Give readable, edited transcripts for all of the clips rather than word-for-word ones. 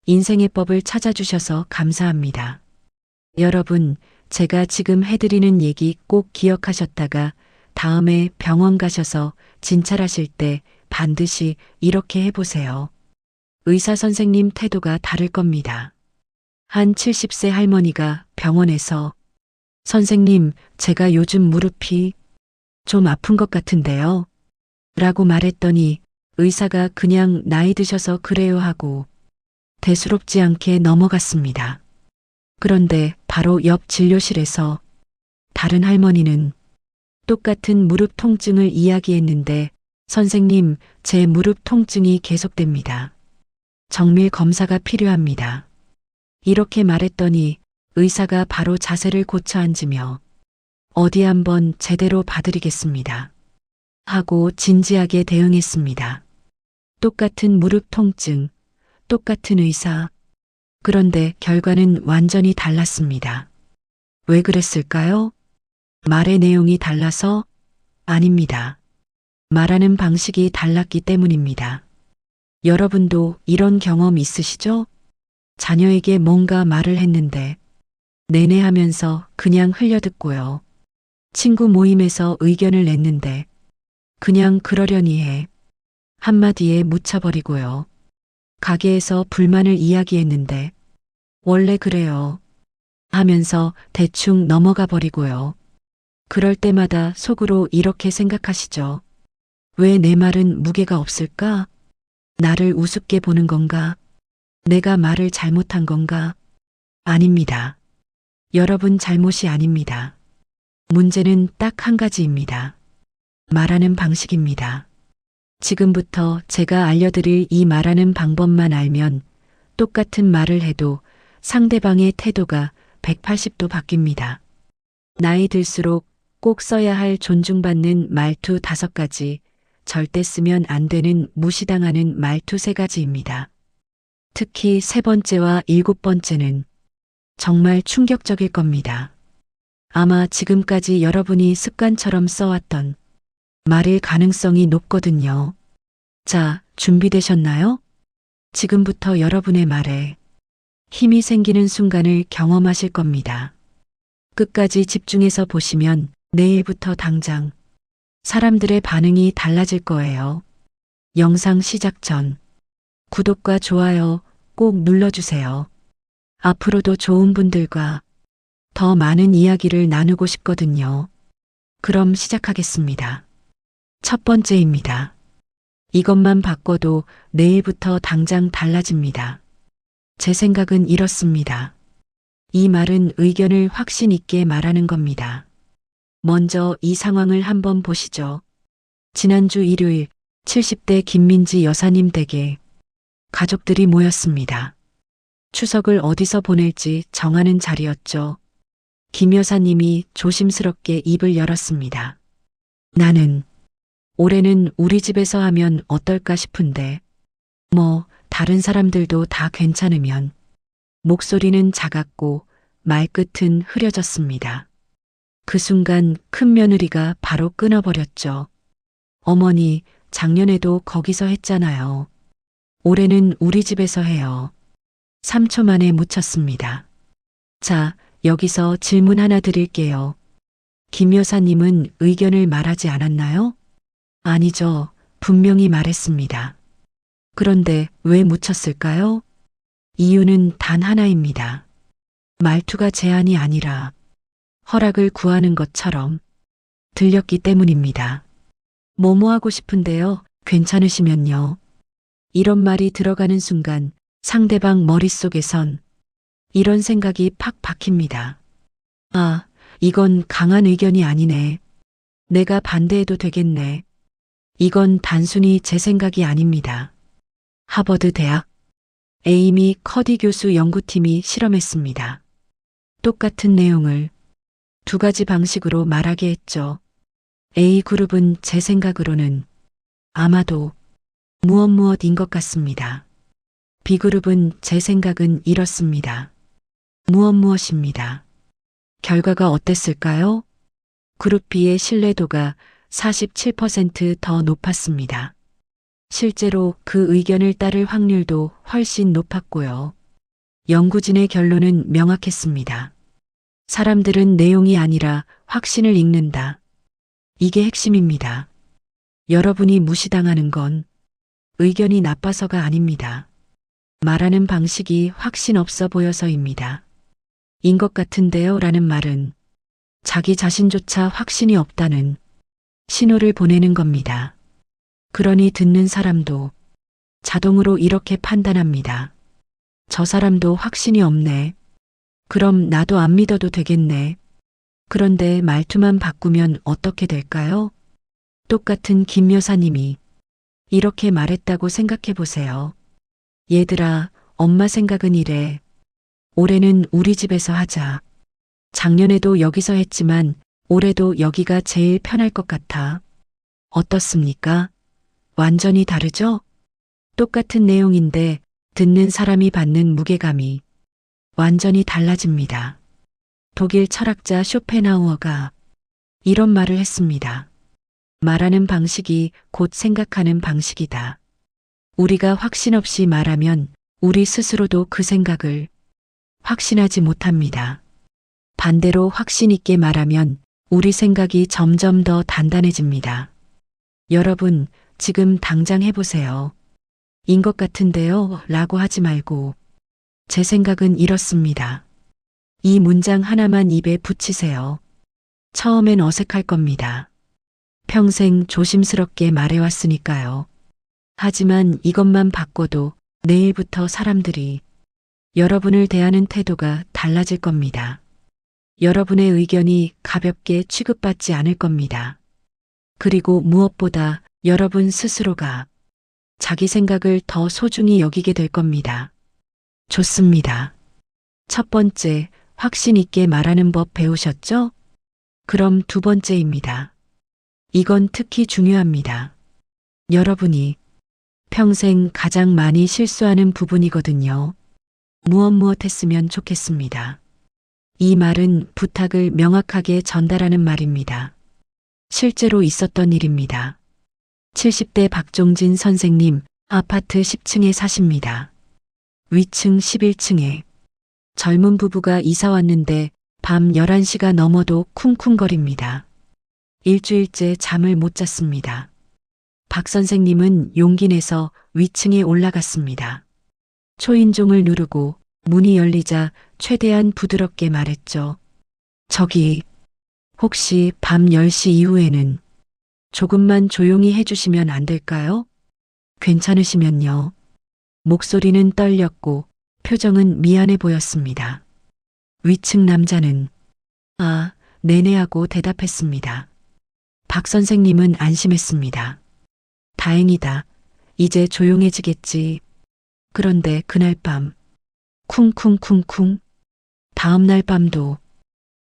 인생의 법을 찾아주셔서 감사합니다. 여러분, 제가 지금 해드리는 얘기 꼭 기억하셨다가 다음에 병원 가셔서 진찰하실 때 반드시 이렇게 해보세요. 의사 선생님 태도가 다를 겁니다. 한 70세 할머니가 병원에서 선생님, 제가 요즘 무릎이 좀 아픈 것 같은데요. 라고 말했더니 의사가 그냥 나이 드셔서 그래요 하고 대수롭지 않게 넘어갔습니다. 그런데 바로 옆 진료실에서 다른 할머니는 똑같은 무릎 통증을 이야기했는데 선생님, 제 무릎 통증이 계속됩니다. 정밀 검사가 필요합니다. 이렇게 말했더니 의사가 바로 자세를 고쳐 앉으며 어디 한번 제대로 봐드리겠습니다. 하고 진지하게 대응했습니다. 똑같은 무릎 통증, 똑같은 의사. 그런데 결과는 완전히 달랐습니다. 왜 그랬을까요? 말의 내용이 달라서? 아닙니다. 말하는 방식이 달랐기 때문입니다. 여러분도 이런 경험 있으시죠? 자녀에게 뭔가 말을 했는데 내내 하면서 그냥 흘려듣고요. 친구 모임에서 의견을 냈는데 그냥 그러려니 해 한마디에 묻혀버리고요. 가게에서 불만을 이야기했는데 원래 그래요 하면서 대충 넘어가 버리고요. 그럴 때마다 속으로 이렇게 생각하시죠. 왜 내 말은 무게가 없을까? 나를 우습게 보는 건가? 내가 말을 잘못한 건가? 아닙니다. 여러분 잘못이 아닙니다. 문제는 딱 한 가지입니다. 말하는 방식입니다. 지금부터 제가 알려드릴 이 말하는 방법만 알면 똑같은 말을 해도 상대방의 태도가 180도 바뀝니다. 나이 들수록 꼭 써야 할 존중받는 말투 5가지, 절대 쓰면 안 되는 무시당하는 말투 3가지입니다. 특히 3번째와 7번째는 정말 충격적일 겁니다. 아마 지금까지 여러분이 습관처럼 써왔던 말일 가능성이 높거든요. 자, 준비되셨나요? 지금부터 여러분의 말에 힘이 생기는 순간을 경험하실 겁니다. 끝까지 집중해서 보시면 내일부터 당장 사람들의 반응이 달라질 거예요. 영상 시작 전 구독과 좋아요 꼭 눌러주세요. 앞으로도 좋은 분들과 더 많은 이야기를 나누고 싶거든요. 그럼 시작하겠습니다. 첫 번째입니다. 이것만 바꿔도 내일부터 당장 달라집니다. 제 생각은 이렇습니다. 이 말은 의견을 확신 있게 말하는 겁니다. 먼저 이 상황을 한번 보시죠. 지난주 일요일 70대 김민지 여사님 댁에 가족들이 모였습니다. 추석을 어디서 보낼지 정하는 자리였죠. 김 여사님이 조심스럽게 입을 열었습니다. 나는 올해는 우리 집에서 하면 어떨까 싶은데 다른 사람들도 다 괜찮으면. 목소리는 작았고 말끝은 흐려졌습니다. 그 순간 큰 며느리가 바로 끊어버렸죠. 어머니, 작년에도 거기서 했잖아요. 올해는 우리 집에서 해요. 3초 만에 묻혔습니다. 자, 여기서 질문 하나 드릴게요. 김 여사님은 의견을 말하지 않았나요? 아니죠. 분명히 말했습니다. 그런데 왜 묻혔을까요? 이유는 단 하나입니다. 말투가 제한이 아니라 허락을 구하는 것처럼 들렸기 때문입니다. 뭐뭐 하고 싶은데요. 괜찮으시면요. 이런 말이 들어가는 순간 상대방 머릿속에선 이런 생각이 팍 박힙니다. 아, 이건 강한 의견이 아니네. 내가 반대해도 되겠네. 이건 단순히 제 생각이 아닙니다. 하버드 대학 에이미 커디 교수 연구팀이 실험했습니다. 똑같은 내용을 2가지 방식으로 말하게 했죠. A그룹은 제 생각으로는 아마도 무엇무엇인 것 같습니다. B그룹은 제 생각은 이렇습니다. 무엇무엇입니다. 결과가 어땠을까요? 그룹 B의 신뢰도가 47% 더 높았습니다. 실제로 그 의견을 따를 확률도 훨씬 높았고요. 연구진의 결론은 명확했습니다. 사람들은 내용이 아니라 확신을 읽는다. 이게 핵심입니다. 여러분이 무시당하는 건 의견이 나빠서가 아닙니다. 말하는 방식이 확신 없어 보여서입니다. 인 것 같은데요 라는 말은 자기 자신조차 확신이 없다는 신호를 보내는 겁니다. 그러니 듣는 사람도 자동으로 이렇게 판단합니다. 저 사람도 확신이 없네. 그럼 나도 안 믿어도 되겠네. 그런데 말투만 바꾸면 어떻게 될까요? 똑같은 김 여사님이 이렇게 말했다고 생각해 보세요. 얘들아, 엄마 생각은 이래. 올해는 우리 집에서 하자. 작년에도 여기서 했지만 올해도 여기가 제일 편할 것 같아. 어떻습니까? 완전히 다르죠? 똑같은 내용인데 듣는 사람이 받는 무게감이 완전히 달라집니다. 독일 철학자 쇼펜하우어가 이런 말을 했습니다. 말하는 방식이 곧 생각하는 방식이다. 우리가 확신 없이 말하면 우리 스스로도 그 생각을 확신하지 못합니다. 반대로 확신 있게 말하면 우리 생각이 점점 더 단단해집니다. 여러분, 지금 당장 해보세요. 인 것 같은데요 라고 하지 말고 제 생각은 이렇습니다. 이 문장 하나만 입에 붙이세요. 처음엔 어색할 겁니다. 평생 조심스럽게 말해왔으니까요. 하지만 이것만 바꿔도 내일부터 사람들이 여러분을 대하는 태도가 달라질 겁니다. 여러분의 의견이 가볍게 취급받지 않을 겁니다. 그리고 무엇보다 여러분 스스로가 자기 생각을 더 소중히 여기게 될 겁니다. 좋습니다. 첫 번째, 확신 있게 말하는 법 배우셨죠? 그럼 두 번째입니다. 이건 특히 중요합니다. 여러분이 평생 가장 많이 실수하는 부분이거든요. 무엇 했으면 좋겠습니다. 이 말은 부탁을 명확하게 전달하는 말입니다. 실제로 있었던 일입니다. 70대 박종진 선생님 아파트 10층에 사십니다. 위층 11층에 젊은 부부가 이사 왔는데 밤 11시가 넘어도 쿵쿵거립니다. 일주일째 잠을 못 잤습니다. 박 선생님은 용기 내서 위층에 올라갔습니다. 초인종을 누르고 문이 열리자 최대한 부드럽게 말했죠. 저기, 혹시 밤 10시 이후에는 조금만 조용히 해주시면 안 될까요? 괜찮으시면요. 목소리는 떨렸고 표정은 미안해 보였습니다. 위층 남자는 아, 네네 하고 대답했습니다. 박 선생님은 안심했습니다. 다행이다. 이제 조용해지겠지. 그런데 그날 밤 쿵쿵쿵쿵, 다음날 밤도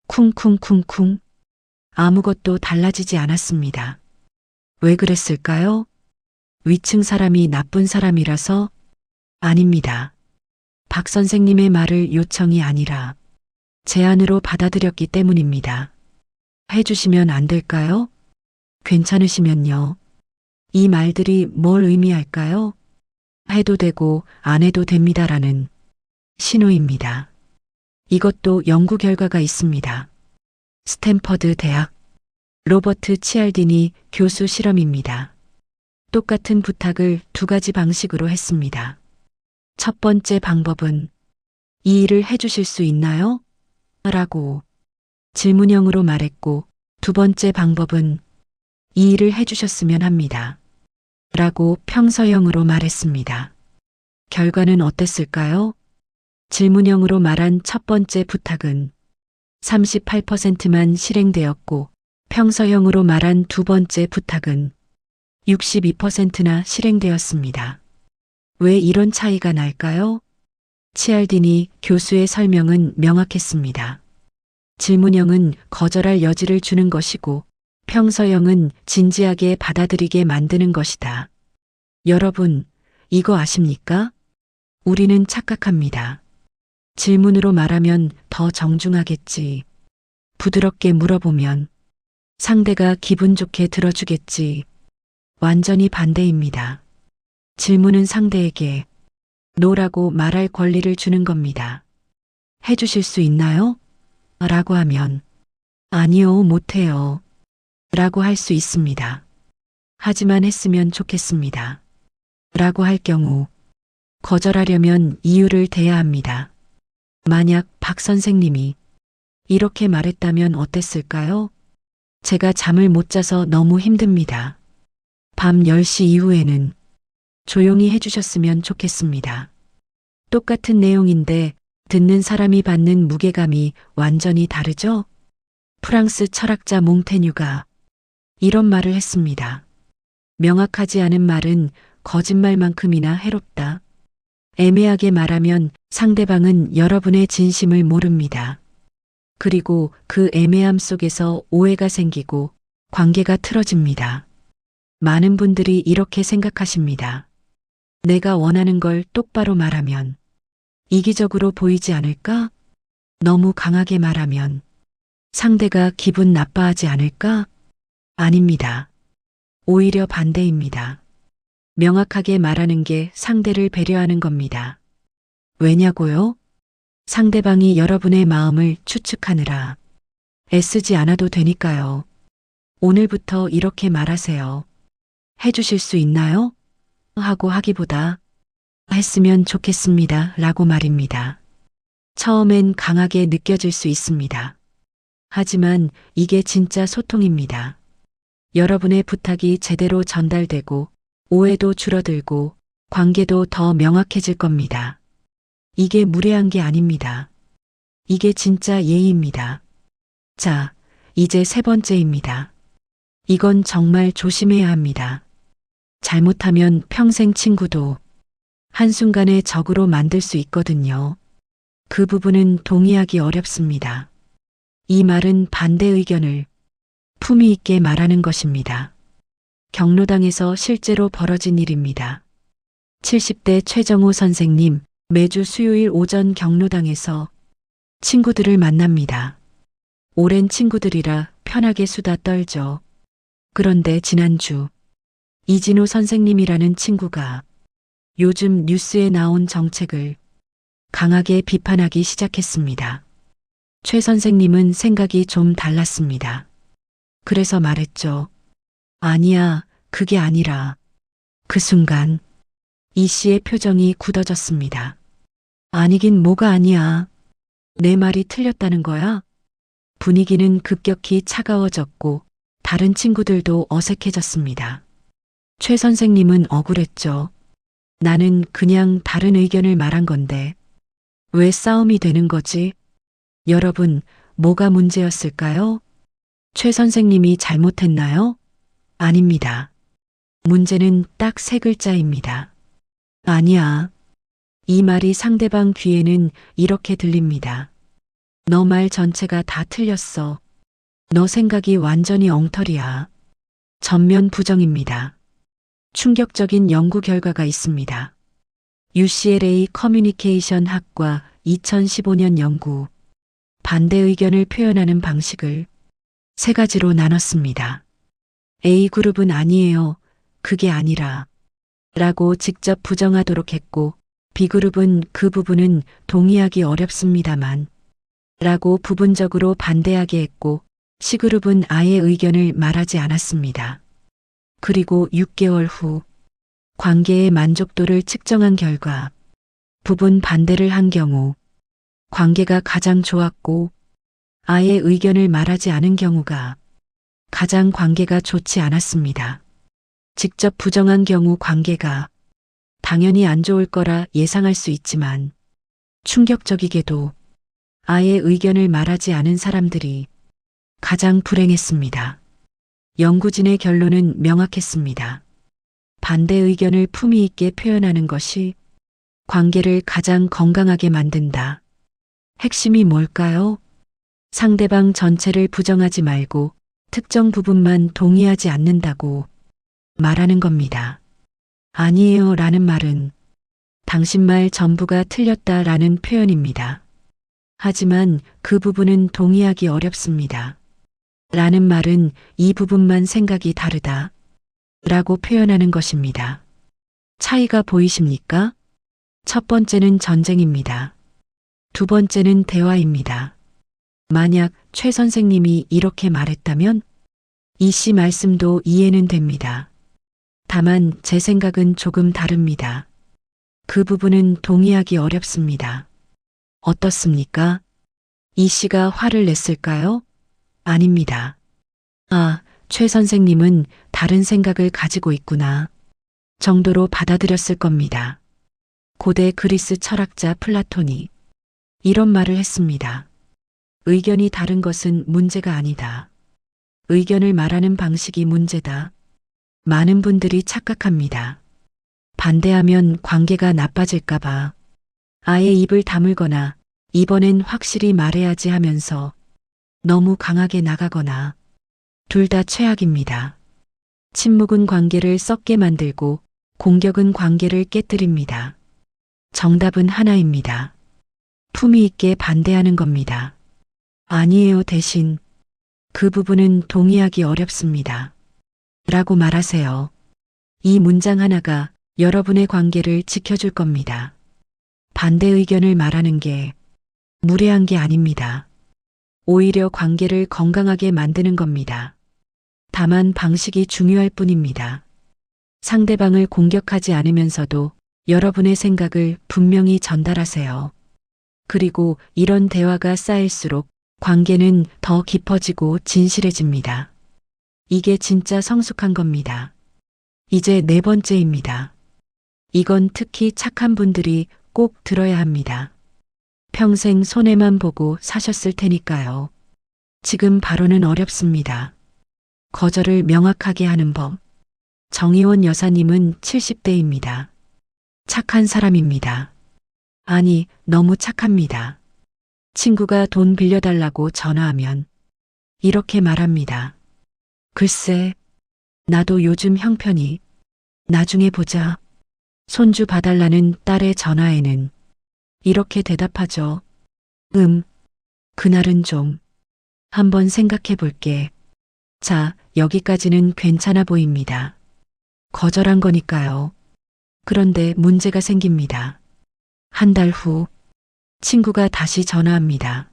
쿵쿵쿵쿵, 아무것도 달라지지 않았습니다. 왜 그랬을까요? 위층 사람이 나쁜 사람이라서? 아닙니다. 박 선생님의 말을 요청이 아니라 제안으로 받아들였기 때문입니다. 해주시면 안 될까요? 괜찮으시면요. 이 말들이 뭘 의미할까요? 해도 되고 안 해도 됩니다라는 신호입니다. 이것도 연구 결과가 있습니다. 스탠퍼드 대학 로버트 치알디니 교수 실험입니다. 똑같은 부탁을 두 가지 방식으로 했습니다. 첫 번째 방법은 이 일을 해주실 수 있나요? 라고 질문형으로 말했고, 두 번째 방법은 이 일을 해주셨으면 합니다. 라고 평서형으로 말했습니다. 결과는 어땠을까요? 질문형으로 말한 첫 번째 부탁은 38%만 실행되었고, 평서형으로 말한 두 번째 부탁은 62%나 실행되었습니다. 왜 이런 차이가 날까요? 치알디니 교수의 설명은 명확했습니다. 질문형은 거절할 여지를 주는 것이고, 평서형은 진지하게 받아들이게 만드는 것이다. 여러분, 이거 아십니까? 우리는 착각합니다. 질문으로 말하면 더 정중하겠지. 부드럽게 물어보면 상대가 기분 좋게 들어주겠지. 완전히 반대입니다. 질문은 상대에게 노라고 말할 권리를 주는 겁니다. 해주실 수 있나요? 라고 하면 아니요, 못해요. 라고 할 수 있습니다. 하지만 했으면 좋겠습니다. 라고 할 경우 거절하려면 이유를 대야 합니다. 만약 박 선생님이 이렇게 말했다면 어땠을까요? 제가 잠을 못 자서 너무 힘듭니다. 밤 10시 이후에는 조용히 해주셨으면 좋겠습니다. 똑같은 내용인데 듣는 사람이 받는 무게감이 완전히 다르죠? 프랑스 철학자 몽테뉴가 이런 말을 했습니다. 명확하지 않은 말은 거짓말만큼이나 해롭다. 애매하게 말하면 상대방은 여러분의 진심을 모릅니다. 그리고 그 애매함 속에서 오해가 생기고 관계가 틀어집니다. 많은 분들이 이렇게 생각하십니다. 내가 원하는 걸 똑바로 말하면 이기적으로 보이지 않을까? 너무 강하게 말하면 상대가 기분 나빠하지 않을까? 아닙니다. 오히려 반대입니다. 명확하게 말하는 게 상대를 배려하는 겁니다. 왜냐고요? 상대방이 여러분의 마음을 추측하느라 애쓰지 않아도 되니까요. 오늘부터 이렇게 말하세요. 해주실 수 있나요? 하고 하기보다 했으면 좋겠습니다. 라고 말입니다. 처음엔 강하게 느껴질 수 있습니다. 하지만 이게 진짜 소통입니다. 여러분의 부탁이 제대로 전달되고 오해도 줄어들고 관계도 더 명확해질 겁니다. 이게 무례한 게 아닙니다. 이게 진짜 예의입니다. 자, 이제 세 번째입니다. 이건 정말 조심해야 합니다. 잘못하면 평생 친구도 한순간에 적으로 만들 수 있거든요. 그 부분은 동의하기 어렵습니다. 이 말은 반대 의견을 품위 있게 말하는 것입니다. 경로당에서 실제로 벌어진 일입니다. 70대 최정호 선생님, 매주 수요일 오전 경로당에서 친구들을 만납니다. 오랜 친구들이라 편하게 수다 떨죠. 그런데 지난주 이진호 선생님이라는 친구가 요즘 뉴스에 나온 정책을 강하게 비판하기 시작했습니다. 최 선생님은 생각이 좀 달랐습니다. 그래서 말했죠. 아니야, 그게 아니라. 그 순간 이 씨의 표정이 굳어졌습니다. 아니긴 뭐가 아니야. 내 말이 틀렸다는 거야? 분위기는 급격히 차가워졌고 다른 친구들도 어색해졌습니다. 최 선생님은 억울했죠. 나는 그냥 다른 의견을 말한 건데 왜 싸움이 되는 거지? 여러분, 뭐가 문제였을까요? 최 선생님이 잘못했나요? 아닙니다. 문제는 딱 세 글자입니다. 아니야. 이 말이 상대방 귀에는 이렇게 들립니다. 너 말 전체가 다 틀렸어. 너 생각이 완전히 엉터리야. 전면 부정입니다. 충격적인 연구 결과가 있습니다. UCLA 커뮤니케이션 학과 2015년 연구. 반대 의견을 표현하는 방식을 세 가지로 나눴습니다. A그룹은 아니에요. 그게 아니라 라고 직접 부정하도록 했고 B그룹은 그 부분은 동의하기 어렵습니다만 라고 부분적으로 반대하게 했고 C그룹은 아예 의견을 말하지 않았습니다. 그리고 6개월 후 관계의 만족도를 측정한 결과 부분 반대를 한 경우 관계가 가장 좋았고 아예 의견을 말하지 않은 경우가 가장 관계가 좋지 않았습니다. 직접 부정한 경우 관계가 당연히 안 좋을 거라 예상할 수 있지만 충격적이게도 아예 의견을 말하지 않은 사람들이 가장 불행했습니다. 연구진의 결론은 명확했습니다. 반대 의견을 품위 있게 표현하는 것이 관계를 가장 건강하게 만든다. 핵심이 뭘까요? 상대방 전체를 부정하지 말고 특정 부분만 동의하지 않는다고 말하는 겁니다. 아니에요 라는 말은 당신 말 전부가 틀렸다 라는 표현입니다. 하지만 그 부분은 동의하기 어렵습니다. 라는 말은 이 부분만 생각이 다르다 라고 표현하는 것입니다. 차이가 보이십니까? 첫 번째는 전쟁입니다. 두 번째는 대화입니다. 만약 최 선생님이 이렇게 말했다면 이 씨 말씀도 이해는 됩니다. 다만 제 생각은 조금 다릅니다. 그 부분은 동의하기 어렵습니다. 어떻습니까? 이 씨가 화를 냈을까요? 아닙니다. 아, 최 선생님은 다른 생각을 가지고 있구나. 정도로 받아들였을 겁니다. 고대 그리스 철학자 플라톤이 이런 말을 했습니다. 의견이 다른 것은 문제가 아니다. 의견을 말하는 방식이 문제다. 많은 분들이 착각합니다. 반대하면 관계가 나빠질까봐 아예 입을 다물거나 이번엔 확실히 말해야지 하면서 너무 강하게 나가거나 둘 다 최악입니다. 침묵은 관계를 썩게 만들고 공격은 관계를 깨뜨립니다. 정답은 하나입니다. 품위 있게 반대하는 겁니다. 아니에요. 대신 그 부분은 동의하기 어렵습니다. 라고 말하세요. 이 문장 하나가 여러분의 관계를 지켜줄 겁니다. 반대 의견을 말하는 게 무례한 게 아닙니다. 오히려 관계를 건강하게 만드는 겁니다. 다만 방식이 중요할 뿐입니다. 상대방을 공격하지 않으면서도 여러분의 생각을 분명히 전달하세요. 그리고 이런 대화가 쌓일수록 관계는 더 깊어지고 진실해집니다. 이게 진짜 성숙한 겁니다. 이제 네 번째입니다. 이건 특히 착한 분들이 꼭 들어야 합니다. 평생 손해만 보고 사셨을 테니까요. 지금 바로는 어렵습니다. 거절을 명확하게 하는 법. 정의원 여사님은 70대입니다. 착한 사람입니다. 아니, 너무 착합니다. 친구가 돈 빌려달라고 전화하면 이렇게 말합니다. 글쎄, 나도 요즘 형편이 나중에 보자. 손주 봐달라는 딸의 전화에는 이렇게 대답하죠. 그날은 좀 한번 생각해 볼게. 자, 여기까지는 괜찮아 보입니다. 거절한 거니까요. 그런데 문제가 생깁니다. 한 달 후 친구가 다시 전화합니다.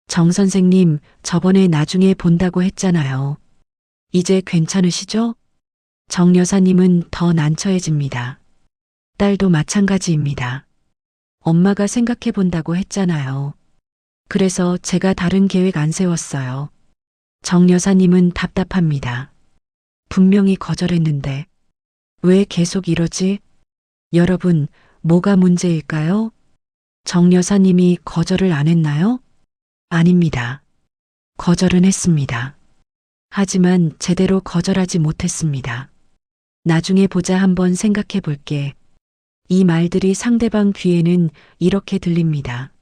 정 선생님, 저번에 나중에 본다고 했잖아요. 이제 괜찮으시죠? 정 여사님은 더 난처해집니다. 딸도 마찬가지입니다. 엄마가 생각해 본다고 했잖아요. 그래서 제가 다른 계획 안 세웠어요. 정 여사님은 답답합니다. 분명히 거절했는데 왜 계속 이러지? 여러분, 뭐가 문제일까요? 정 여사님이 거절을 안 했나요? 아닙니다. 거절은 했습니다. 하지만 제대로 거절하지 못했습니다. 나중에 보자 한번 생각해 볼게. 이 말들이 상대방 귀에는 이렇게 들립니다.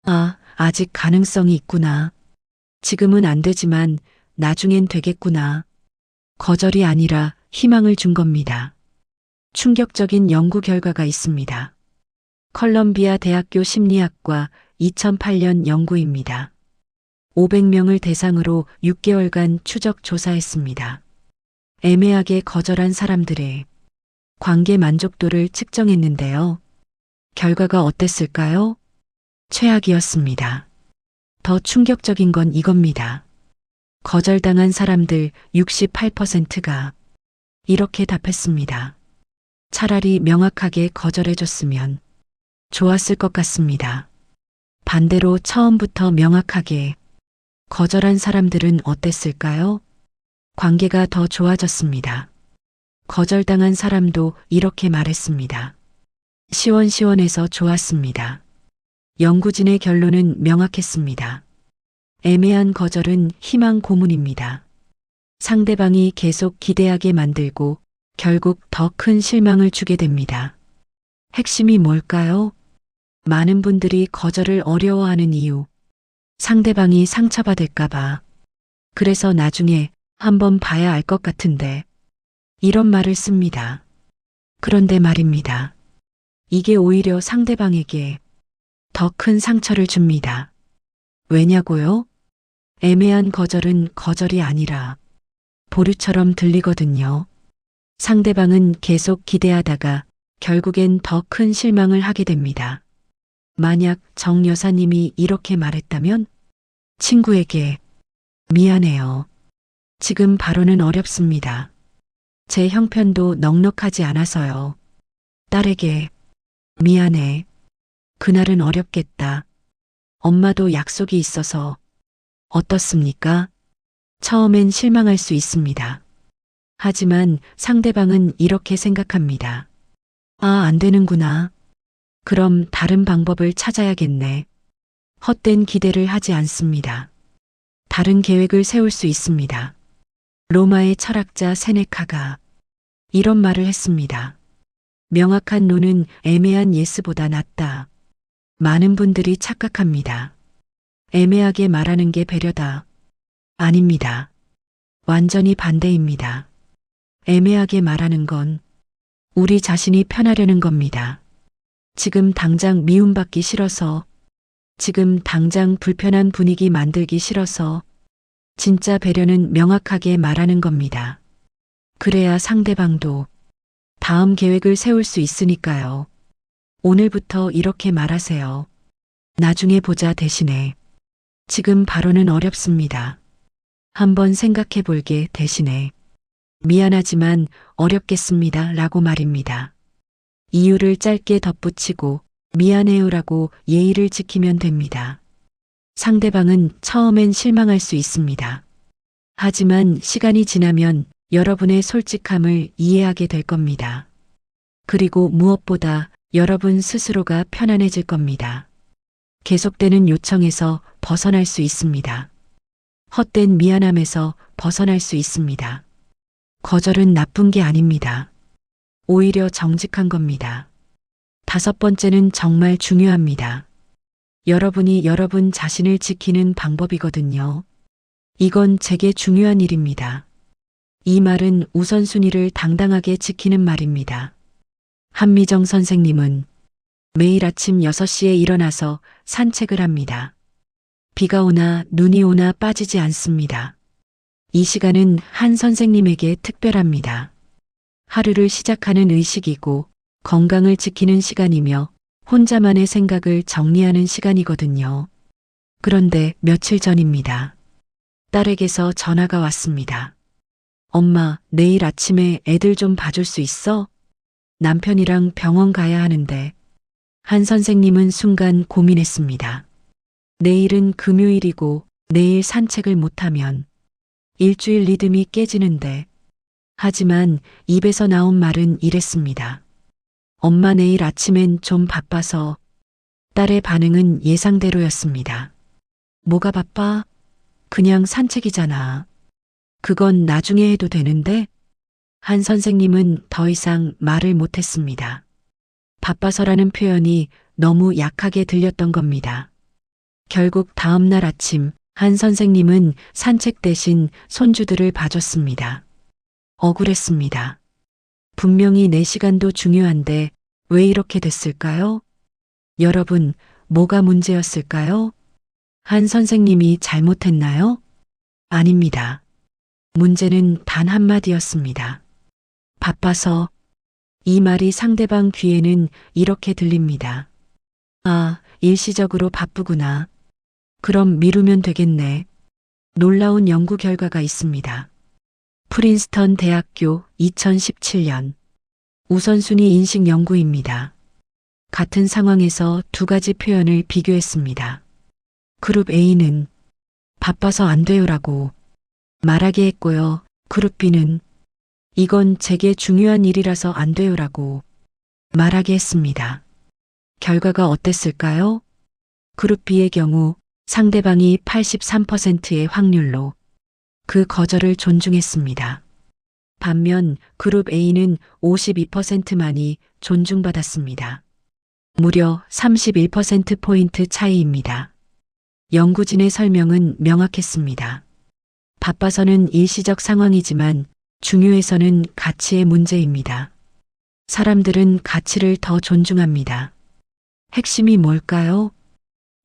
아, 아직 가능성이 있구나. 지금은 안 되지만 나중엔 되겠구나. 거절이 아니라 희망을 준 겁니다. 충격적인 연구 결과가 있습니다. 컬럼비아 대학교 심리학과 2008년 연구입니다. 500명을 대상으로 6개월간 추적 조사했습니다. 애매하게 거절한 사람들의 관계 만족도를 측정했는데요. 결과가 어땠을까요? 최악이었습니다. 더 충격적인 건 이겁니다. 거절당한 사람들 68%가 이렇게 답했습니다. 차라리 명확하게 거절해줬으면 좋았을 것 같습니다. 반대로 처음부터 명확하게 거절한 사람들은 어땠을까요? 관계가 더 좋아졌습니다. 거절당한 사람도 이렇게 말했습니다. 시원시원해서 좋았습니다. 연구진의 결론은 명확했습니다. 애매한 거절은 희망 고문입니다. 상대방이 계속 기대하게 만들고 결국 더 큰 실망을 주게 됩니다. 핵심이 뭘까요? 많은 분들이 거절을 어려워하는 이유. 상대방이 상처받을까봐. 그래서 나중에 한번 봐야 알 것 같은데. 이런 말을 씁니다. 그런데 말입니다. 이게 오히려 상대방에게 더 큰 상처를 줍니다. 왜냐고요? 애매한 거절은 거절이 아니라 보류처럼 들리거든요. 상대방은 계속 기대하다가 결국엔 더 큰 실망을 하게 됩니다. 만약 정 여사님이 이렇게 말했다면 친구에게 미안해요. 지금 바로는 어렵습니다. 제 형편도 넉넉하지 않아서요. 딸에게 미안해. 그날은 어렵겠다. 엄마도 약속이 있어서 어떻습니까? 처음엔 실망할 수 있습니다. 하지만 상대방은 이렇게 생각합니다. 아, 안 되는구나. 그럼 다른 방법을 찾아야겠네. 헛된 기대를 하지 않습니다. 다른 계획을 세울 수 있습니다. 로마의 철학자 세네카가 이런 말을 했습니다. 명확한 노는 애매한 예스보다 낫다. 많은 분들이 착각합니다. 애매하게 말하는 게 배려다. 아닙니다. 완전히 반대입니다. 애매하게 말하는 건 우리 자신이 편하려는 겁니다. 지금 당장 미움받기 싫어서, 지금 당장 불편한 분위기 만들기 싫어서, 진짜 배려는 명확하게 말하는 겁니다. 그래야 상대방도 다음 계획을 세울 수 있으니까요. 오늘부터 이렇게 말하세요. 나중에 보자 대신에. 지금 바로는 어렵습니다. 한번 생각해 볼게 대신에. 미안하지만 어렵겠습니다 라고 말입니다. 이유를 짧게 덧붙이고 미안해요라고 예의를 지키면 됩니다. 상대방은 처음엔 실망할 수 있습니다. 하지만 시간이 지나면 여러분의 솔직함을 이해하게 될 겁니다. 그리고 무엇보다 여러분 스스로가 편안해질 겁니다. 계속되는 요청에서 벗어날 수 있습니다. 헛된 미안함에서 벗어날 수 있습니다. 거절은 나쁜 게 아닙니다. 오히려 정직한 겁니다. 5번째는 정말 중요합니다. 여러분이 여러분 자신을 지키는 방법이거든요. 이건 제게 중요한 일입니다. 이 말은 우선순위를 당당하게 지키는 말입니다. 한미정 선생님은 매일 아침 6시에 일어나서 산책을 합니다. 비가 오나 눈이 오나 빠지지 않습니다. 이 시간은 한 선생님에게 특별합니다. 하루를 시작하는 의식이고 건강을 지키는 시간이며 혼자만의 생각을 정리하는 시간이거든요. 그런데 며칠 전입니다. 딸에게서 전화가 왔습니다. 엄마, 내일 아침에 애들 좀 봐줄 수 있어? 남편이랑 병원 가야 하는데. 한 선생님은 순간 고민했습니다. 내일은 금요일이고 내일 산책을 못하면 일주일 리듬이 깨지는데. 하지만 입에서 나온 말은 이랬습니다. 엄마 내일 아침엔 좀 바빠서. 딸의 반응은 예상대로였습니다. 뭐가 바빠? 그냥 산책이잖아. 그건 나중에 해도 되는데? 한 선생님은 더 이상 말을 못했습니다. 바빠서라는 표현이 너무 약하게 들렸던 겁니다. 결국 다음 날 아침 한 선생님은 산책 대신 손주들을 봐줬습니다. 억울했습니다. 분명히 내 시간도 중요한데 왜 이렇게 됐을까요? 여러분, 뭐가 문제였을까요? 한 선생님이 잘못했나요? 아닙니다. 문제는 단 한마디였습니다. 바빠서. 이 말이 상대방 귀에는 이렇게 들립니다. 아, 일시적으로 바쁘구나. 그럼 미루면 되겠네. 놀라운 연구 결과가 있습니다. 프린스턴 대학교 2017년 우선순위 인식 연구입니다. 같은 상황에서 2가지 표현을 비교했습니다. 그룹 A는 바빠서 안 돼요라고 말하게 했고요. 그룹 B는 이건 제게 중요한 일이라서 안 돼요라고 말하게 했습니다. 결과가 어땠을까요? 그룹 B의 경우 상대방이 83%의 확률로 그 거절을 존중했습니다. 반면 그룹 A는 52%만이 존중받았습니다. 무려 31%포인트 차이입니다. 연구진의 설명은 명확했습니다. 바빠서는 일시적 상황이지만 중요해서는 가치의 문제입니다. 사람들은 가치를 더 존중합니다. 핵심이 뭘까요?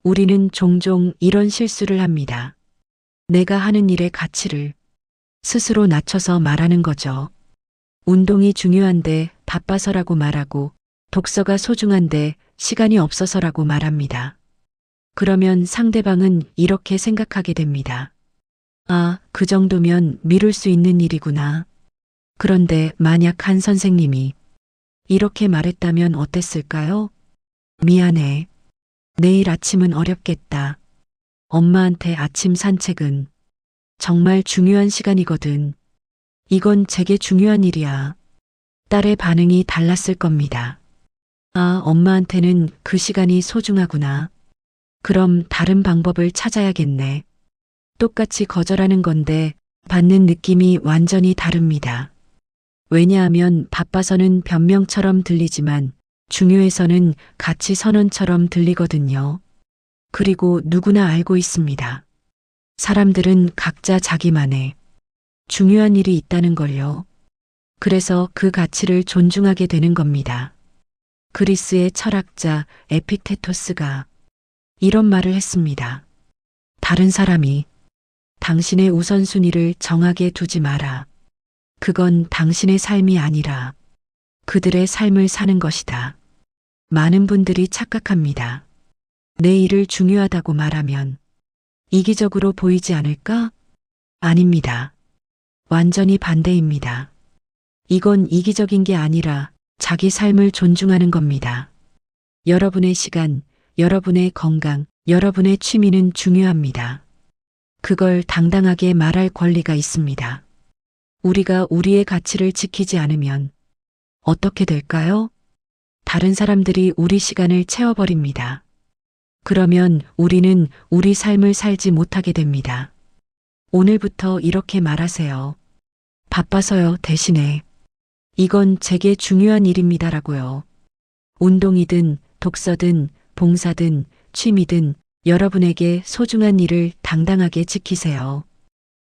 우리는 종종 이런 실수를 합니다. 내가 하는 일의 가치를 스스로 낮춰서 말하는 거죠. 운동이 중요한데 바빠서라고 말하고 독서가 소중한데 시간이 없어서라고 말합니다. 그러면 상대방은 이렇게 생각하게 됩니다. 아, 그 정도면 미룰 수 있는 일이구나. 그런데 만약 한 선생님이 이렇게 말했다면 어땠을까요? 미안해. 내일 아침은 어렵겠다. 엄마한테 아침 산책은 정말 중요한 시간이거든. 이건 제게 중요한 일이야. 딸의 반응이 달랐을 겁니다. 아, 엄마한테는 그 시간이 소중하구나. 그럼 다른 방법을 찾아야겠네. 똑같이 거절하는 건데 받는 느낌이 완전히 다릅니다. 왜냐하면 바빠서는 변명처럼 들리지만 중요해서는 가치 선언처럼 들리거든요. 그리고 누구나 알고 있습니다. 사람들은 각자 자기만의 중요한 일이 있다는 걸요. 그래서 그 가치를 존중하게 되는 겁니다. 그리스의 철학자 에픽테토스가 이런 말을 했습니다. 다른 사람이 당신의 우선순위를 정하게 두지 마라. 그건 당신의 삶이 아니라 그들의 삶을 사는 것이다. 많은 분들이 착각합니다. 내 일을 중요하다고 말하면 이기적으로 보이지 않을까? 아닙니다. 완전히 반대입니다. 이건 이기적인 게 아니라 자기 삶을 존중하는 겁니다. 여러분의 시간, 여러분의 건강, 여러분의 취미는 중요합니다. 그걸 당당하게 말할 권리가 있습니다. 우리가 우리의 가치를 지키지 않으면 어떻게 될까요? 다른 사람들이 우리 시간을 채워버립니다. 그러면 우리는 우리 삶을 살지 못하게 됩니다. 오늘부터 이렇게 말하세요. 바빠서요 대신에 이건 제게 중요한 일입니다라고요. 운동이든 독서든 봉사든 취미든 여러분에게 소중한 일을 당당하게 지키세요.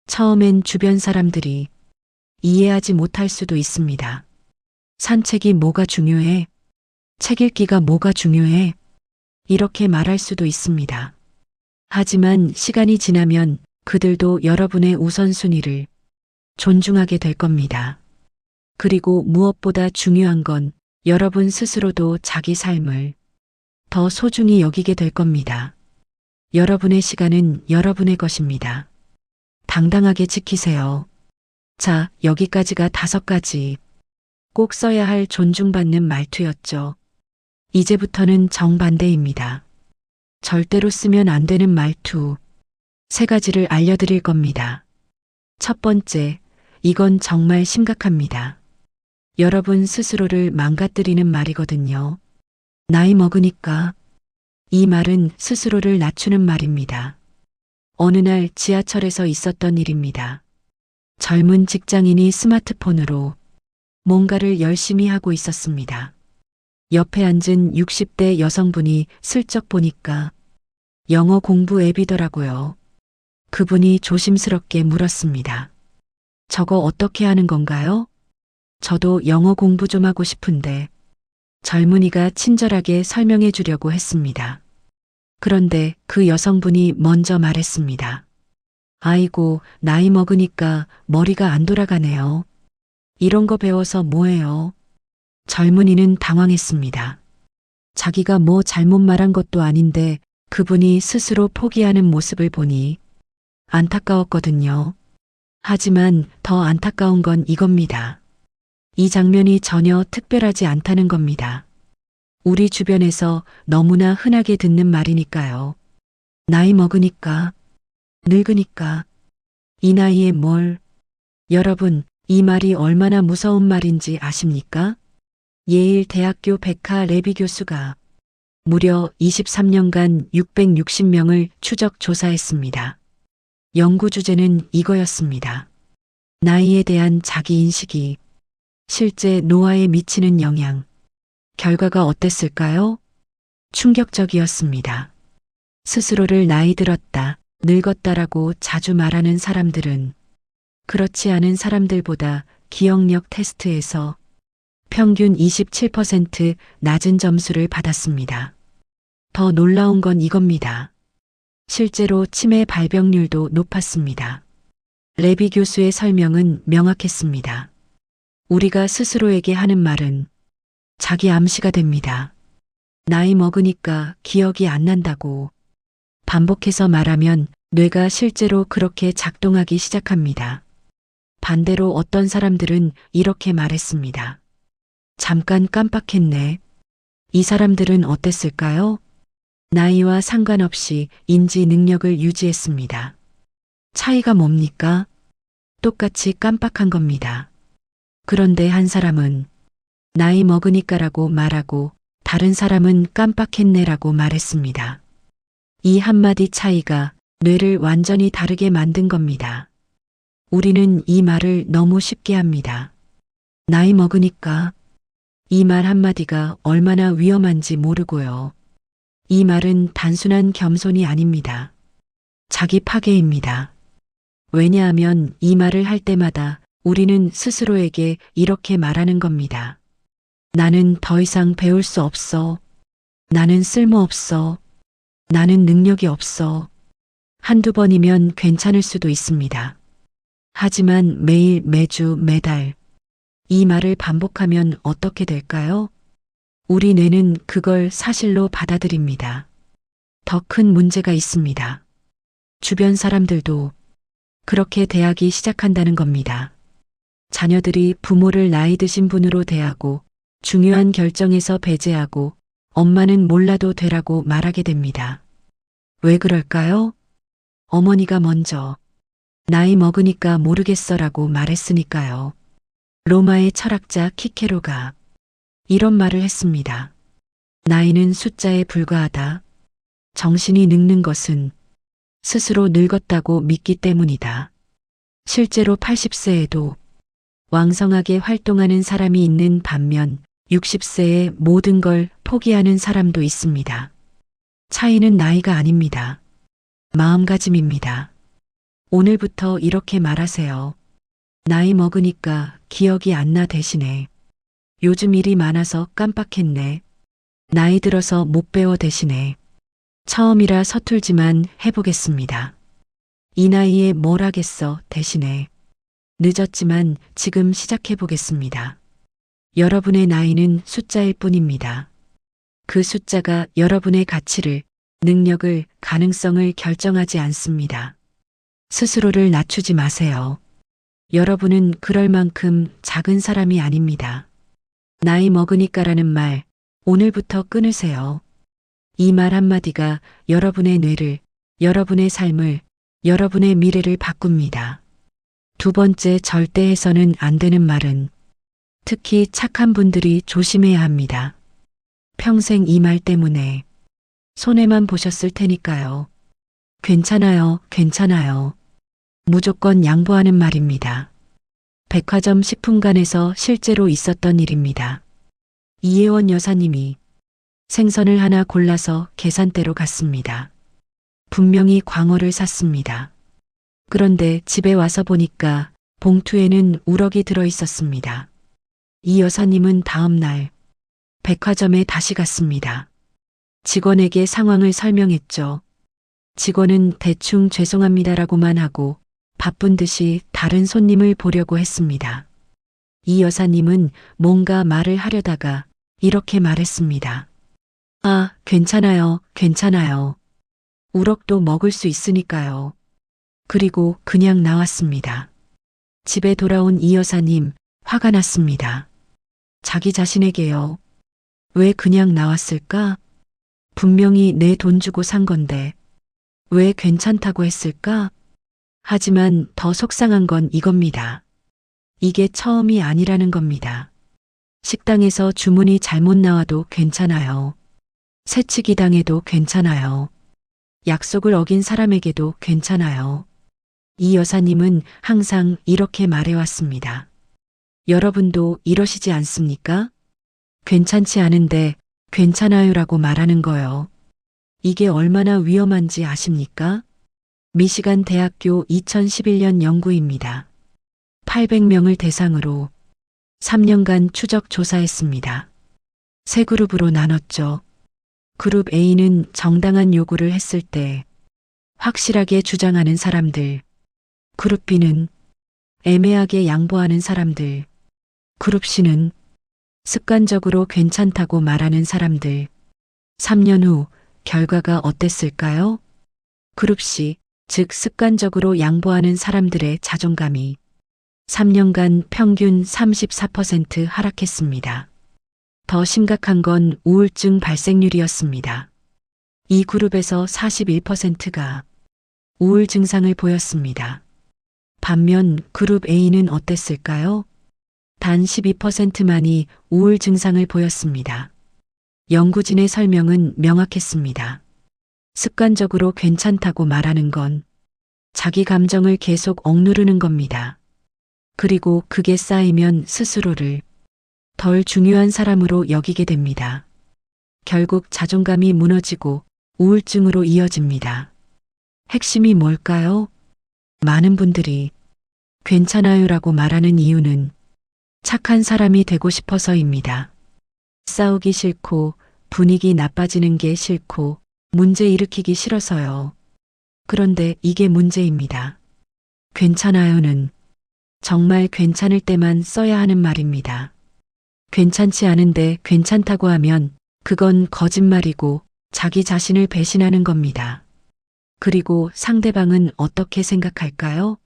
처음엔 주변 사람들이 이해하지 못할 수도 있습니다. 산책이 뭐가 중요해? 책 읽기가 뭐가 중요해? 이렇게 말할 수도 있습니다. 하지만 시간이 지나면 그들도 여러분의 우선순위를 존중하게 될 겁니다. 그리고 무엇보다 중요한 건 여러분 스스로도 자기 삶을 더 소중히 여기게 될 겁니다. 여러분의 시간은 여러분의 것입니다. 당당하게 지키세요. 자, 여기까지가 5가지 꼭 써야 할 존중받는 말투였죠. 이제부터는 정반대입니다. 절대로 쓰면 안 되는 말투 3가지를 알려드릴 겁니다. 첫 번째, 이건 정말 심각합니다. 여러분 스스로를 망가뜨리는 말이거든요. 나이 먹으니까. 이 말은 스스로를 낮추는 말입니다. 어느 날 지하철에서 있었던 일입니다. 젊은 직장인이 스마트폰으로 뭔가를 열심히 하고 있었습니다. 옆에 앉은 60대 여성분이 슬쩍 보니까 영어 공부 앱이더라고요. 그분이 조심스럽게 물었습니다. 저거 어떻게 하는 건가요? 저도 영어 공부 좀 하고 싶은데 젊은이가 친절하게 설명해 주려고 했습니다. 그런데 그 여성분이 먼저 말했습니다. 아이고, 나이 먹으니까 머리가 안 돌아가네요. 이런 거 배워서 뭐해요? 젊은이는 당황했습니다. 자기가 뭐 잘못 말한 것도 아닌데 그분이 스스로 포기하는 모습을 보니 안타까웠거든요. 하지만 더 안타까운 건 이겁니다. 이 장면이 전혀 특별하지 않다는 겁니다. 우리 주변에서 너무나 흔하게 듣는 말이니까요. 나이 먹으니까, 늙으니까, 이 나이에 뭘. 여러분, 이 말이 얼마나 무서운 말인지 아십니까? 예일 대학교 백하 레비 교수가 무려 23년간 660명을 추적 조사했습니다. 연구 주제는 이거였습니다. 나이에 대한 자기인식이 실제 노화에 미치는 영향. 결과가 어땠을까요? 충격적이었습니다. 스스로를 나이 들었다, 늙었다라고 자주 말하는 사람들은 그렇지 않은 사람들보다 기억력 테스트에서 평균 27% 낮은 점수를 받았습니다. 더 놀라운 건 이겁니다. 실제로 치매 발병률도 높았습니다. 레비 교수의 설명은 명확했습니다. 우리가 스스로에게 하는 말은 자기 암시가 됩니다. 나이 먹으니까 기억이 안 난다고 반복해서 말하면 뇌가 실제로 그렇게 작동하기 시작합니다. 반대로 어떤 사람들은 이렇게 말했습니다. 잠깐 깜빡했네. 이 사람들은 어땠을까요? 나이와 상관없이 인지 능력을 유지했습니다. 차이가 뭡니까? 똑같이 깜빡한 겁니다. 그런데 한 사람은 나이 먹으니까라고 말하고 다른 사람은 깜빡했네라고 말했습니다. 이 한마디 차이가 뇌를 완전히 다르게 만든 겁니다. 우리는 이 말을 너무 쉽게 합니다. 나이 먹으니까 이 말 한마디가 얼마나 위험한지 모르고요. 이 말은 단순한 겸손이 아닙니다. 자기 파괴입니다. 왜냐하면 이 말을 할 때마다 우리는 스스로에게 이렇게 말하는 겁니다. 나는 더 이상 배울 수 없어. 나는 쓸모없어. 나는 능력이 없어. 한두 번이면 괜찮을 수도 있습니다. 하지만 매일, 매주, 매달 이 말을 반복하면 어떻게 될까요? 우리 뇌는 그걸 사실로 받아들입니다. 더 큰 문제가 있습니다. 주변 사람들도 그렇게 대하기 시작한다는 겁니다. 자녀들이 부모를 나이 드신 분으로 대하고 중요한 결정에서 배제하고 엄마는 몰라도 되라고 말하게 됩니다. 왜 그럴까요? 어머니가 먼저 나이 먹으니까 모르겠어라고 말했으니까요. 로마의 철학자 키케로가 이런 말을 했습니다. 나이는 숫자에 불과하다. 정신이 늙는 것은 스스로 늙었다고 믿기 때문이다. 실제로 80세에도 왕성하게 활동하는 사람이 있는 반면 60세에 모든 걸 포기하는 사람도 있습니다. 차이는 나이가 아닙니다. 마음가짐입니다. 오늘부터 이렇게 말하세요. 나이 먹으니까 기억이 안 나 대신에 요즘 일이 많아서 깜빡했네. 나이 들어서 못 배워 대신에 처음이라 서툴지만 해보겠습니다. 이 나이에 뭘 하겠어 대신에 늦었지만 지금 시작해보겠습니다. 여러분의 나이는 숫자일 뿐입니다. 그 숫자가 여러분의 가치를, 능력을, 가능성을 결정하지 않습니다. 스스로를 낮추지 마세요. 여러분은 그럴 만큼 작은 사람이 아닙니다. 나이 먹으니까라는 말, 오늘부터 끊으세요. 이 말 한마디가 여러분의 뇌를, 여러분의 삶을, 여러분의 미래를 바꿉니다. 두 번째, 절대 해서는 안 되는 말은 특히 착한 분들이 조심해야 합니다. 평생 이 말 때문에 손해만 보셨을 테니까요. 괜찮아요, 괜찮아요. 무조건 양보하는 말입니다. 백화점 식품관에서 실제로 있었던 일입니다. 이혜원 여사님이 생선을 하나 골라서 계산대로 갔습니다. 분명히 광어를 샀습니다. 그런데 집에 와서 보니까 봉투에는 우럭이 들어 있었습니다. 이 여사님은 다음 날 백화점에 다시 갔습니다. 직원에게 상황을 설명했죠. 직원은 대충 죄송합니다라고만 하고 바쁜 듯이 다른 손님을 보려고 했습니다. 이 여사님은 뭔가 말을 하려다가 이렇게 말했습니다. 아, 괜찮아요, 괜찮아요. 우럭도 먹을 수 있으니까요. 그리고 그냥 나왔습니다. 집에 돌아온 이 여사님, 화가 났습니다. 자기 자신에게요. 왜 그냥 나왔을까? 분명히 내 돈 주고 산 건데 왜 괜찮다고 했을까? 하지만 더 속상한 건 이겁니다. 이게 처음이 아니라는 겁니다. 식당에서 주문이 잘못 나와도 괜찮아요. 새치기 당해도 괜찮아요. 약속을 어긴 사람에게도 괜찮아요. 이 여사님은 항상 이렇게 말해왔습니다. 여러분도 이러시지 않습니까? 괜찮지 않은데 괜찮아요라고 말하는 거요. 이게 얼마나 위험한지 아십니까? 미시간 대학교 2011년 연구입니다. 800명을 대상으로 3년간 추적 조사했습니다. 세 그룹으로 나눴죠. 그룹 A는 정당한 요구를 했을 때 확실하게 주장하는 사람들, 그룹 B는 애매하게 양보하는 사람들, 그룹 C는 습관적으로 괜찮다고 말하는 사람들. 3년 후 결과가 어땠을까요? 그룹 C, 즉 습관적으로 양보하는 사람들의 자존감이 3년간 평균 34% 하락했습니다. 더 심각한 건 우울증 발생률이었습니다. 이 그룹에서 41%가 우울 증상을 보였습니다. 반면 그룹 A는 어땠을까요? 단 12%만이 우울 증상을 보였습니다. 연구진의 설명은 명확했습니다. 습관적으로 괜찮다고 말하는 건 자기 감정을 계속 억누르는 겁니다. 그리고 그게 쌓이면 스스로를 덜 중요한 사람으로 여기게 됩니다. 결국 자존감이 무너지고 우울증으로 이어집니다. 핵심이 뭘까요? 많은 분들이 괜찮아요라고 말하는 이유는 착한 사람이 되고 싶어서입니다. 싸우기 싫고 분위기 나빠지는 게 싫고 문제 일으키기 싫어서요. 그런데 이게 문제입니다. 괜찮아요는 정말 괜찮을 때만 써야 하는 말입니다. 괜찮지 않은데 괜찮다고 하면 그건 거짓말이고 자기 자신을 배신하는 겁니다. 그리고 상대방은 어떻게 생각할까요?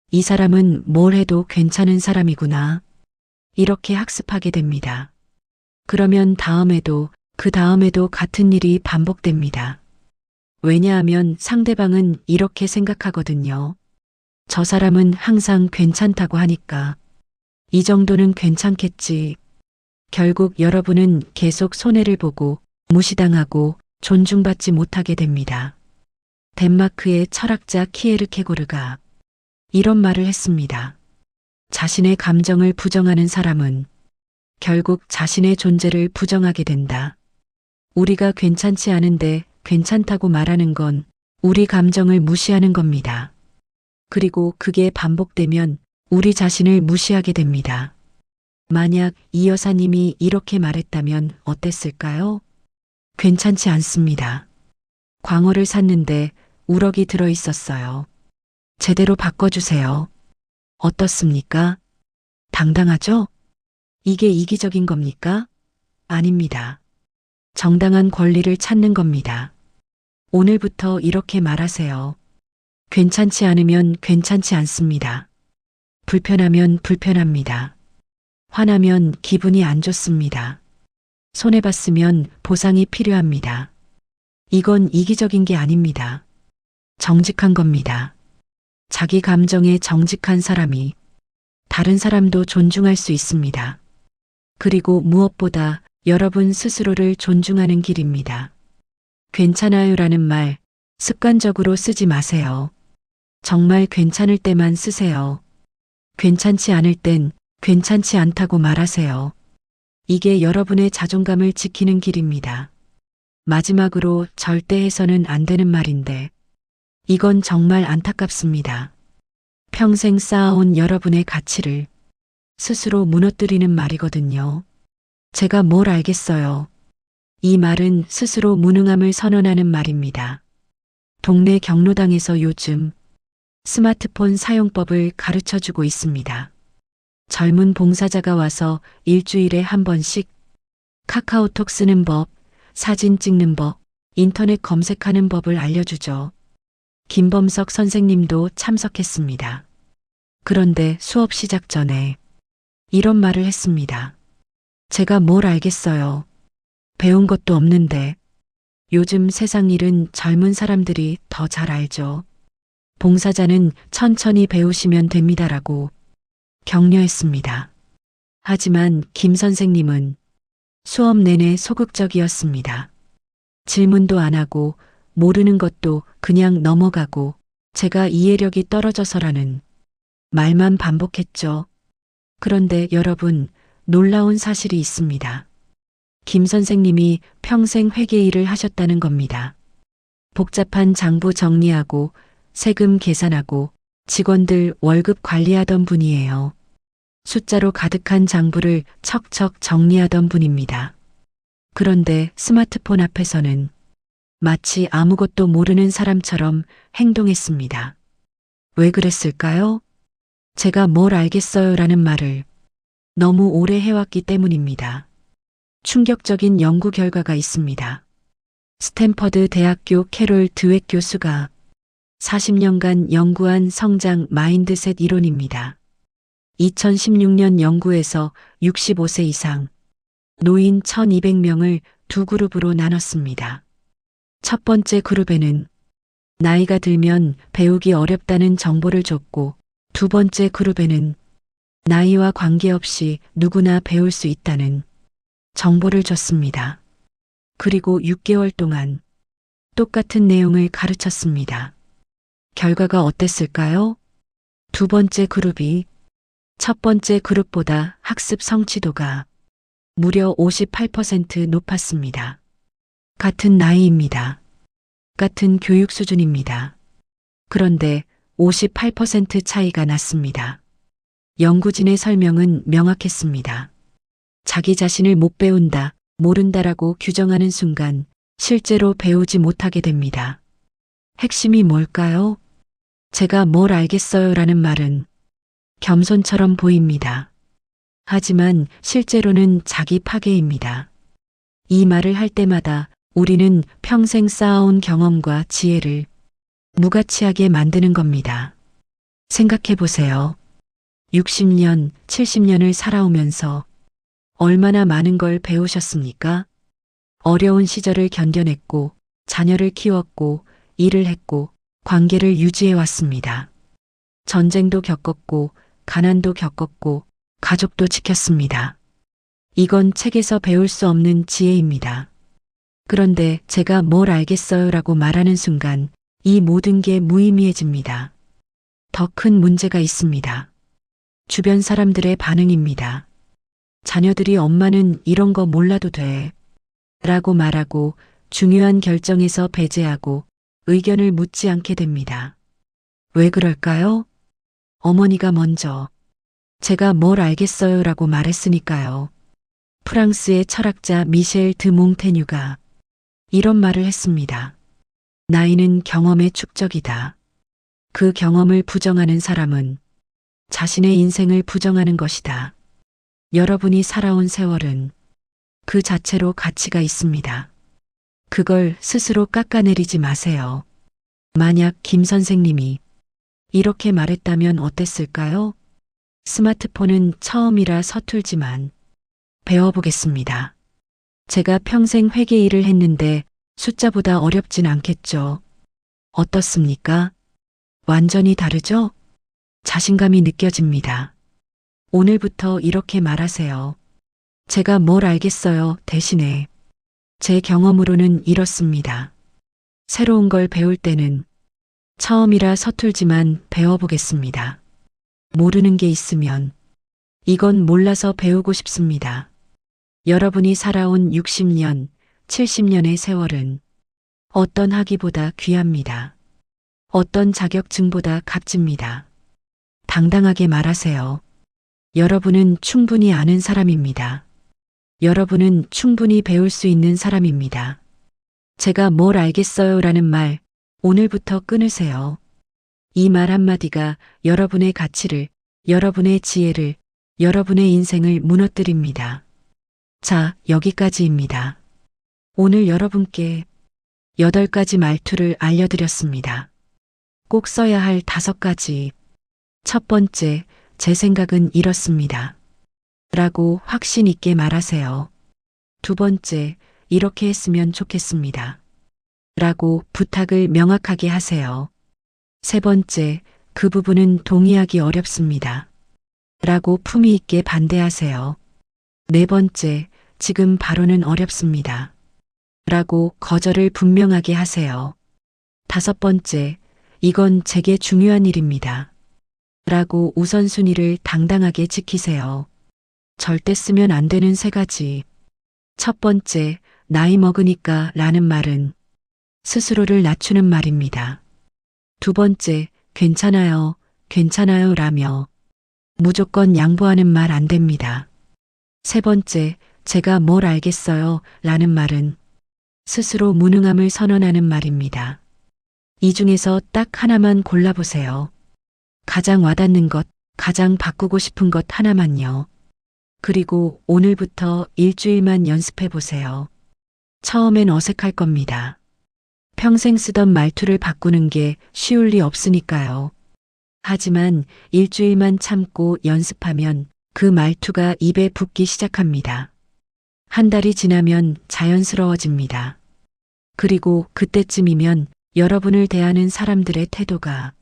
이 사람은 뭘 해도 괜찮은 사람이구나. 이렇게 학습하게 됩니다. 그러면 다음에도 그 다음에도 같은 일이 반복됩니다. 왜냐하면 상대방은 이렇게 생각하거든요. 저 사람은 항상 괜찮다고 하니까 이 정도는 괜찮겠지. 결국 여러분은 계속 손해를 보고 무시당하고 존중받지 못하게 됩니다. 덴마크의 철학자 키에르케고르가 이런 말을 했습니다. 자신의 감정을 부정하는 사람은 결국 자신의 존재를 부정하게 된다. 우리가 괜찮지 않은데 괜찮다고 말하는 건 우리 감정을 무시하는 겁니다. 그리고 그게 반복되면 우리 자신을 무시하게 됩니다. 만약 이 여사님이 이렇게 말했다면 어땠을까요? 괜찮지 않습니다. 광어를 샀는데 우럭이 들어 있었어요. 제대로 바꿔주세요. 어떻습니까? 당당하죠? 이게 이기적인 겁니까? 아닙니다. 정당한 권리를 찾는 겁니다. 오늘부터 이렇게 말하세요. 괜찮지 않으면 괜찮지 않습니다. 불편하면 불편합니다. 화나면 기분이 안 좋습니다. 손해봤으면 보상이 필요합니다. 이건 이기적인 게 아닙니다. 정직한 겁니다. 자기 감정에 정직한 사람이 다른 사람도 존중할 수 있습니다. 그리고 무엇보다 여러분 스스로를 존중하는 길입니다. 괜찮아요라는 말 습관적으로 쓰지 마세요. 정말 괜찮을 때만 쓰세요. 괜찮지 않을 땐 괜찮지 않다고 말하세요. 이게 여러분의 자존감을 지키는 길입니다. 마지막으로 절대 해서는 안 되는 말인데 이건 정말 안타깝습니다. 평생 쌓아온 여러분의 가치를 스스로 무너뜨리는 말이거든요. 제가 뭘 알겠어요. 이 말은 스스로 무능함을 선언하는 말입니다. 동네 경로당에서 요즘 스마트폰 사용법을 가르쳐 주고 있습니다. 젊은 봉사자가 와서 일주일에 한 번씩 카카오톡 쓰는 법, 사진 찍는 법, 인터넷 검색하는 법을 알려주죠. 김범석 선생님도 참석했습니다. 그런데 수업 시작 전에 이런 말을 했습니다. 제가 뭘 알겠어요. 배운 것도 없는데 요즘 세상 일은 젊은 사람들이 더 잘 알죠. 봉사자는 천천히 배우시면 됩니다라고 격려했습니다. 하지만 김 선생님은 수업 내내 소극적이었습니다. 질문도 안 하고 모르는 것도 그냥 넘어가고 제가 이해력이 떨어져서라는 말만 반복했죠. 그런데 여러분, 놀라운 사실이 있습니다. 김 선생님이 평생 회계 일을 하셨다는 겁니다. 복잡한 장부 정리하고 세금 계산하고 직원들 월급 관리하던 분이에요. 숫자로 가득한 장부를 척척 정리하던 분입니다. 그런데 스마트폰 앞에서는 마치 아무것도 모르는 사람처럼 행동했습니다. 왜 그랬을까요? 제가 뭘 알겠어요 라는 말을 너무 오래 해왔기 때문입니다. 충격적인 연구 결과가 있습니다. 스탠퍼드 대학교 캐롤 드웻 교수가 40년간 연구한 성장 마인드셋 이론입니다. 2016년 연구에서 65세 이상 노인 1200명을 두 그룹으로 나눴습니다. 첫 번째 그룹에는 나이가 들면 배우기 어렵다는 정보를 줬고, 두 번째 그룹에는 나이와 관계없이 누구나 배울 수 있다는 정보를 줬습니다. 그리고 6개월 동안 똑같은 내용을 가르쳤습니다. 결과가 어땠을까요? 두 번째 그룹이 첫 번째 그룹보다 학습 성취도가 무려 58% 높았습니다. 같은 나이입니다. 같은 교육 수준입니다. 그런데 58% 차이가 났습니다. 연구진의 설명은 명확했습니다. 자기 자신을 못 배운다, 모른다라고 규정하는 순간 실제로 배우지 못하게 됩니다. 핵심이 뭘까요? 제가 뭘 알겠어요 라는 말은 겸손처럼 보입니다. 하지만 실제로는 자기 파괴입니다. 이 말을 할 때마다 우리는 평생 쌓아온 경험과 지혜를 무가치하게 만드는 겁니다. 생각해 보세요. 60년, 70년을 살아오면서 얼마나 많은 걸 배우셨습니까? 어려운 시절을 견뎌냈고, 자녀를 키웠고, 일을 했고, 관계를 유지해 왔습니다. 전쟁도 겪었고, 가난도 겪었고, 가족도 지켰습니다. 이건 책에서 배울 수 없는 지혜입니다. 그런데 제가 뭘 알겠어요 라고 말하는 순간 이 모든 게 무의미해집니다. 더 큰 문제가 있습니다. 주변 사람들의 반응입니다. 자녀들이 엄마는 이런 거 몰라도 돼 라고 말하고 중요한 결정에서 배제하고 의견을 묻지 않게 됩니다. 왜 그럴까요? 어머니가 먼저 제가 뭘 알겠어요 라고 말했으니까요. 프랑스의 철학자 미셸 드 몽테뉴가 이런 말을 했습니다. 나이는 경험의 축적이다. 그 경험을 부정하는 사람은 자신의 인생을 부정하는 것이다. 여러분이 살아온 세월은 그 자체로 가치가 있습니다. 그걸 스스로 깎아내리지 마세요. 만약 김 선생님이 이렇게 말했다면 어땠을까요? 스마트폰은 처음이라 서툴지만 배워보겠습니다. 제가 평생 회계 일을 했는데 숫자보다 어렵진 않겠죠. 어떻습니까? 완전히 다르죠? 자신감이 느껴집니다. 오늘부터 이렇게 말하세요. 제가 뭘 알겠어요 대신에 제 경험으로는 이렇습니다. 새로운 걸 배울 때는 처음이라 서툴지만 배워보겠습니다. 모르는 게 있으면 이건 몰라서 배우고 싶습니다. 여러분이 살아온 60년, 70년의 세월은 어떤 학위보다 귀합니다. 어떤 자격증보다 값집니다. 당당하게 말하세요. 여러분은 충분히 아는 사람입니다. 여러분은 충분히 배울 수 있는 사람입니다. 제가 뭘 알겠어요 라는 말 오늘부터 끊으세요. 이 말 한마디가 여러분의 가치를, 여러분의 지혜를, 여러분의 인생을 무너뜨립니다. 자, 여기까지입니다. 오늘 여러분께 8가지 말투를 알려드렸습니다. 꼭 써야 할 5가지. 첫 번째, 제 생각은 이렇습니다. 라고 확신 있게 말하세요. 두 번째, 이렇게 했으면 좋겠습니다. 라고 부탁을 명확하게 하세요. 세 번째, 그 부분은 동의하기 어렵습니다. 라고 품위 있게 반대하세요. 네 번째, 지금 바로는 어렵습니다. 라고 거절을 분명하게 하세요. 다섯 번째, 이건 제게 중요한 일입니다. 라고 우선순위를 당당하게 지키세요. 절대 쓰면 안 되는 3가지. 첫 번째, 나이 먹으니까 라는 말은 스스로를 낮추는 말입니다. 두 번째, 괜찮아요, 괜찮아요 라며 무조건 양보하는 말 안 됩니다. 세 번째, 제가 뭘 알겠어요 라는 말은 스스로 무능함을 선언하는 말입니다. 이 중에서 딱 하나만 골라보세요. 가장 와닿는 것, 가장 바꾸고 싶은 것 하나만요. 그리고 오늘부터 일주일만 연습해 보세요. 처음엔 어색할 겁니다. 평생 쓰던 말투를 바꾸는 게 쉬울 리 없으니까요. 하지만 일주일만 참고 연습하면 그 말투가 입에 붙기 시작합니다. 한 달이 지나면 자연스러워집니다. 그리고 그때쯤이면 여러분을 대하는 사람들의 태도가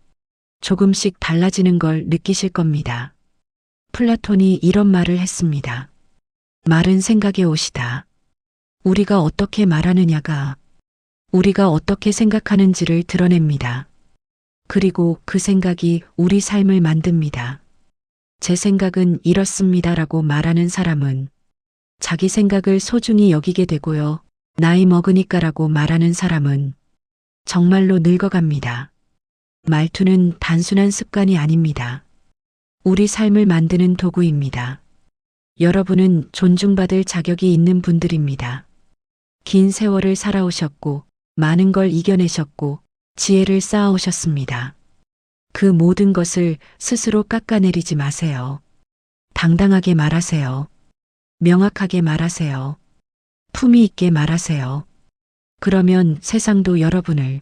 조금씩 달라지는 걸 느끼실 겁니다. 플라톤이 이런 말을 했습니다. 말은 생각의 옷이다. 우리가 어떻게 말하느냐가 우리가 어떻게 생각하는지를 드러냅니다. 그리고 그 생각이 우리 삶을 만듭니다. 제 생각은 이렇습니다라고 말하는 사람은 자기 생각을 소중히 여기게 되고요. 나이 먹으니까라고 말하는 사람은 정말로 늙어갑니다. 말투는 단순한 습관이 아닙니다. 우리 삶을 만드는 도구입니다. 여러분은 존중받을 자격이 있는 분들입니다. 긴 세월을 살아오셨고 많은 걸 이겨내셨고 지혜를 쌓아오셨습니다. 그 모든 것을 스스로 깎아내리지 마세요. 당당하게 말하세요. 명확하게 말하세요. 품위 있게 말하세요. 그러면 세상도 여러분을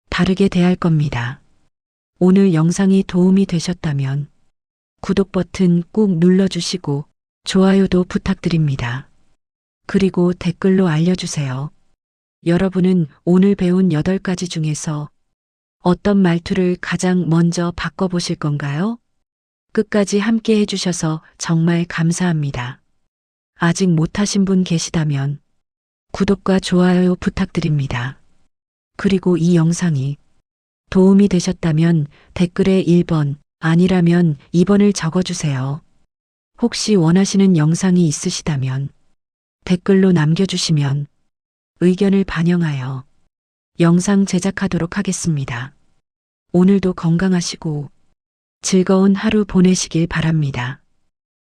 다르게 대할 겁니다. 오늘 영상이 도움이 되셨다면 구독 버튼 꾹 눌러주시고 좋아요도 부탁드립니다. 그리고 댓글로 알려주세요. 여러분은 오늘 배운 8가지 중에서 어떤 말투를 가장 먼저 바꿔보실 건가요? 끝까지 함께 해주셔서 정말 감사합니다. 아직 못하신 분 계시다면 구독과 좋아요 부탁드립니다. 그리고 이 영상이 도움이 되셨다면 댓글에 1번, 아니라면 2번을 적어주세요. 혹시 원하시는 영상이 있으시다면 댓글로 남겨주시면 의견을 반영하여 영상 제작하도록 하겠습니다. 오늘도 건강하시고 즐거운 하루 보내시길 바랍니다.